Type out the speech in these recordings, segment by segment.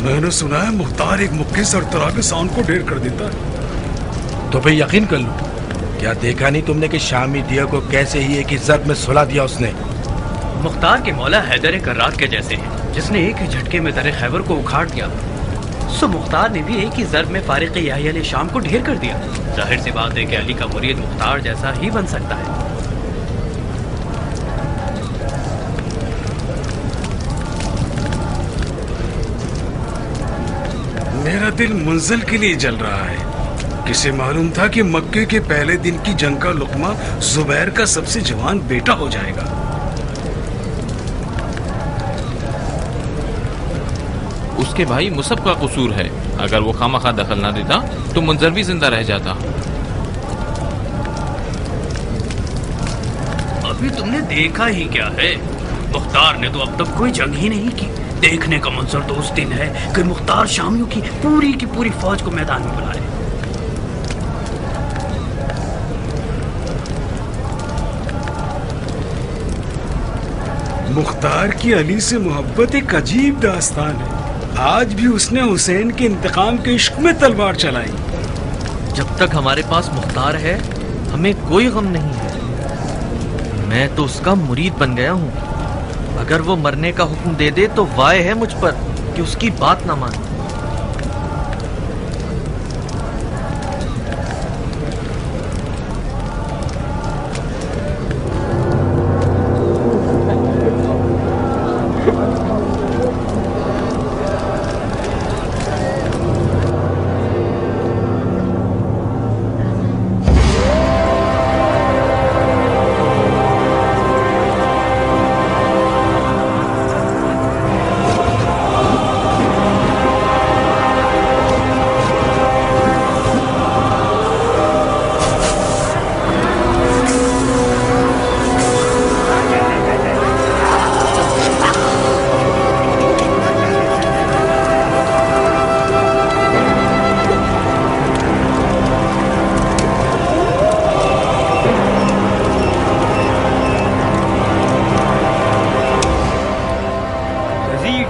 मैंने सुना है मुख्तार एक मुक्के सरतरा के सांड को ढेर कर देता है। तो फिर यकीन कर लो। क्या देखा नहीं तुमने कि शामी दिया को कैसे ही एक ही ज़र्ब में सुला दिया उसने। मुख्तार के मौला हैदर कर्रात के जैसे हैं, जिसने एक ही झटके में दर खैबर को उखाड़ दिया। सो मुख्तार ने भी एक ही ज़र्ब में फारिक याहिया शाम को ढेर कर दिया। जाहिर सी बात है कि अली का मुरीद मुख्तार जैसा ही बन सकता है। मेरा दिल मुंजिल के लिए जल रहा है। किसे मालूम था कि मक्के के पहले दिन की जंग का लुकमा जुबैर का सबसे जवान बेटा हो जाएगा। उसके भाई मुसब का कसूर है। अगर वो खामखा दखल ना देता तो मुंजर भी जिंदा रह जाता। अभी तुमने देखा ही क्या है? मुख्तार ने तो अब तक कोई जंग ही नहीं की। देखने का मंजर तो उस दिन है कि मुख्तार शामियों की पूरी फौज को मैदान में बुलाए। मुख्तार की अली से मोहब्बत एक अजीब दास्तान है। आज भी उसने हुसैन के इंतकाम के इश्क में तलवार चलाई। जब तक हमारे पास मुख्तार है हमें कोई गम नहीं है। मैं तो उसका मुरीद बन गया हूँ। अगर वो मरने का हुक्म दे दे तो वाय है मुझ पर कि उसकी बात ना माने।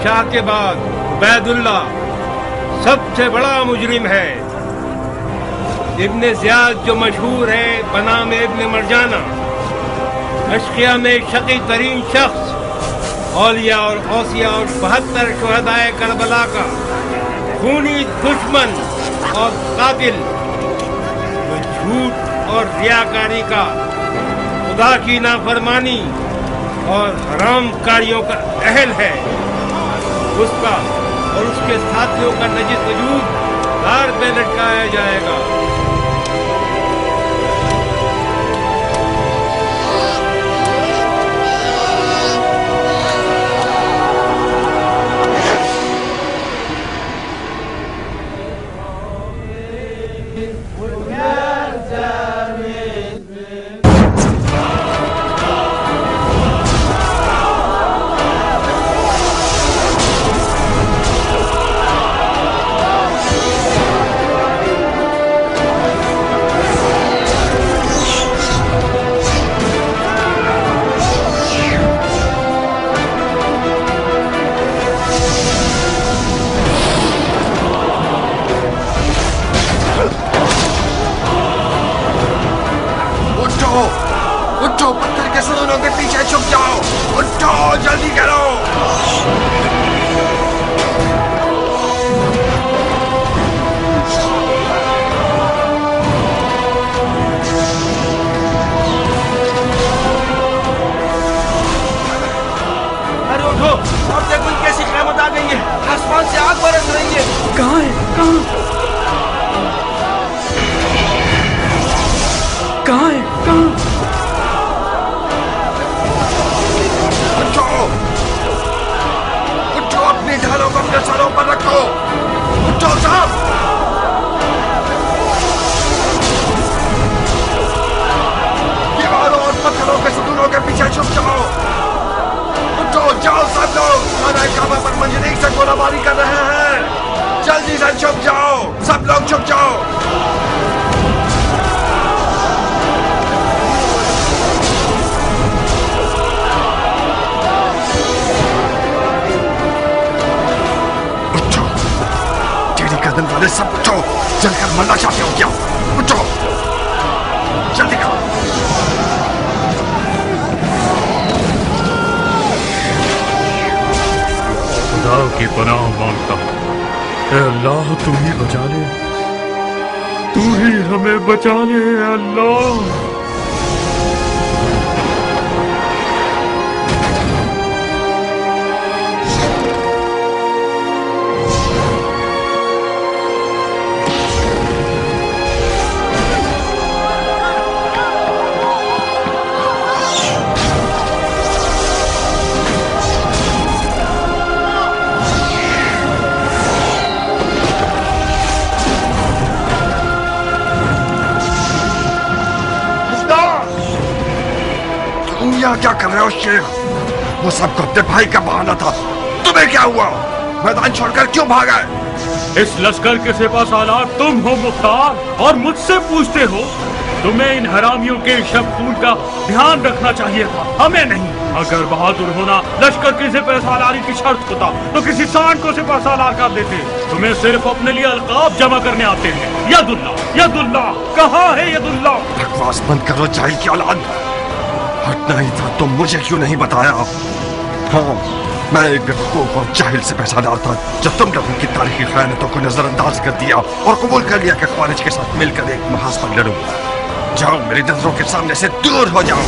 शाह के बाद उबैदुल्ला सबसे बड़ा मुजरिम है। इब्ने ज़ियाद जो मशहूर है बनाम इब्ने मरजाना, अशकिया में शकी तरीन शख्स, औलिया और औसिया और 72 शुहदाए करबला का खूनी दुश्मन और कातिल, जो झूठ और रियाकारी का, खुदा की नाफरमानी और हराम कारियों का अहल है, उसका और उसके साथियों का नजिस वजूद दार पे लटकाया जाएगा। उठो, पत्थर के सदनों के पीछे छुप जाओ। उठो, जल्दी करो। अरे उठो, अब देखो कैसी क़यामत आ गई है। आसमान से आग बरस रही है। कहाँ है? कहाँ है? कहाँ? उठो, अपनी ढालों को अपने सरों पर रखो। उठो साहब। दीवारों और पत्थरों के सतूनों के पीछे छुप जाओ। उठो, जाओ सब लोग। खाना काबा पर मंजरीक से गोलाबारी कर रहे हैं। जल्दी से छुप जाओ, सब लोग छुप जाओ। अरे सब उठो, जलकर मरना चाहते हो क्या? उठो, जल्दी करो। खुदा की पनाह मांगता हूँ, ऐ अल्लाह तू ही बचा ले, तू ही हमें बचा ले अल्लाह। क्या कर रहे हो शेर? वो सबको अपने भाई का बहाना था। तुम्हें क्या हुआ? मैदान छोड़कर क्यों भागा? इस लश्कर के सिपाहसालार तुम हो मुख्तार, और मुझसे पूछते हो? तुम्हें इन हरामियों के शब खून का ध्यान रखना चाहिए था, हमें नहीं। अगर बहादुर होना लश्कर की सिपाहसालारी की शर्त होता तो किसी सांड को सिपाहसालार कर देते। तुम्हें सिर्फ अपने लिए अलकाब जमा करने आते हैं। यदुल्ला, यदुल्ला, कहाँ है यदुल्ला? बकवास बंद करो जाहिल की औलाद। हटना ही था तो मुझे क्यों नहीं बताया? हाँ, मैं एक बेवकूफ और जाहिल से पैसादार था जब तुमने उनकी तारीखी खयानतों को नजरअंदाज कर दिया और कबूल कर लिया कि ख्वारिज के साथ मिलकर एक महाज पर लड़ूं। जाओ, मेरी नजरों के सामने से दूर हो जाओ।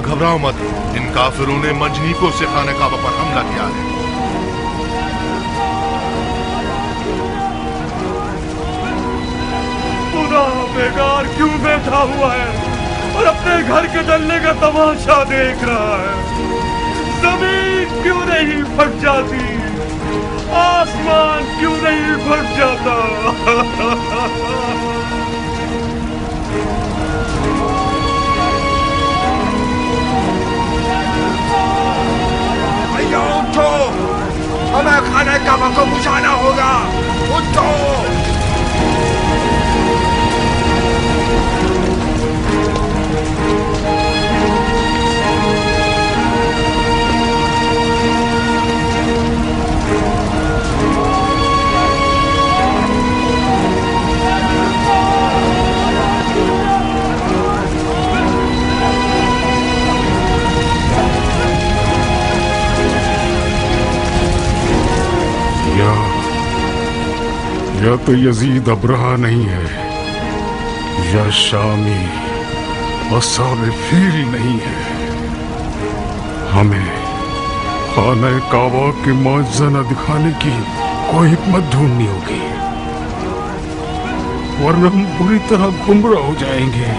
घबराओ मत, इन काफिरों ने मंजनीकों से खाने काबा पर हमला किया है। खुदा बेकार क्यों बैठा हुआ है और अपने घर के जलने का तमाशा देख रहा है? जमीन क्यों नहीं फट जाती? आसमान क्यों नहीं फट जाता? उठो, हमें खाने काबा को बुझाना होगा। उठो। या तो यजीद अब्रहा नहीं है, या शामी असाब फील नहीं है। हमें खाना काबा की मौजज़ा दिखाने की कोई हिकमत ढूंढनी होगी। वरना हम पूरी तरह गुमराह हो जाएंगे।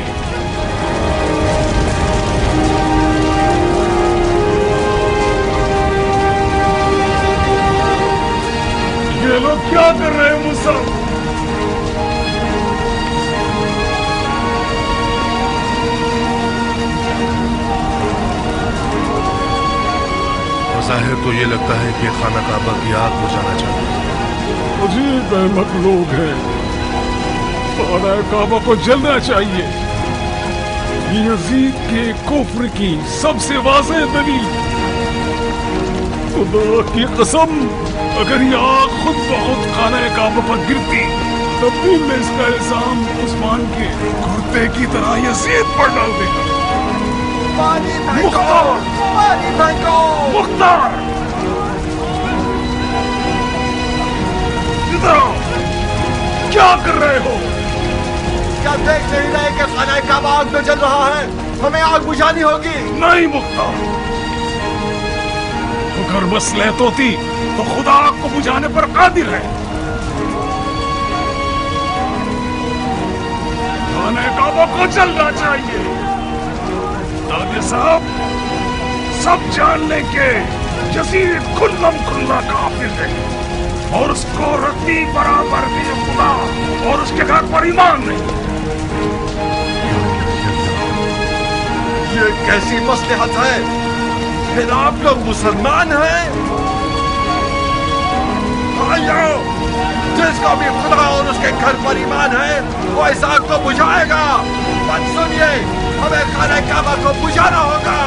ये लोग क्या कर रहे हैं मुसल्मान? जाहिर तो ये लगता है कि खाना काबा की आग बुझाना चाहते हैं। अजीब अहमक लोग हैं। खाना काबा को जलना चाहिए। यजीद के कुफ्र की सबसे वाज़ेह दलील। खुदा की कसम, अगर ये आग खुद ब खुद खाना काबा पर गिरती तब भी मैं इसका इल्जाम उस्मान के कुर्ते की तरह यजीद पर डाल देगा। मुख्तार! मुख्तार! इधर आओ। क्या कर रहे हो? क्या देख नहीं रहे कि खाना काबा आग में जल रहा है? हमें आग बुझानी होगी। नहीं मुख्तार, अगर मसलहत होती तो खुदा आग को बुझाने पर कादिर है। खाना काबा को जलना चाहिए ताकि सब जान लें कि यजीद खुल्लम खुल्ला काफिर है और उसको रत्ती बराबर भी खुदा और उसके घर पर ईमान नहीं। ये कैसी मसलहत है? फिर आप लोग मुसलमान हैं? भाइयों, जिसको भी खुदा और उसके घर पर ईमान है वो इस आग को बुझाएगा। बात सुनिए, हमें खाना काबा को बुझाना होगा।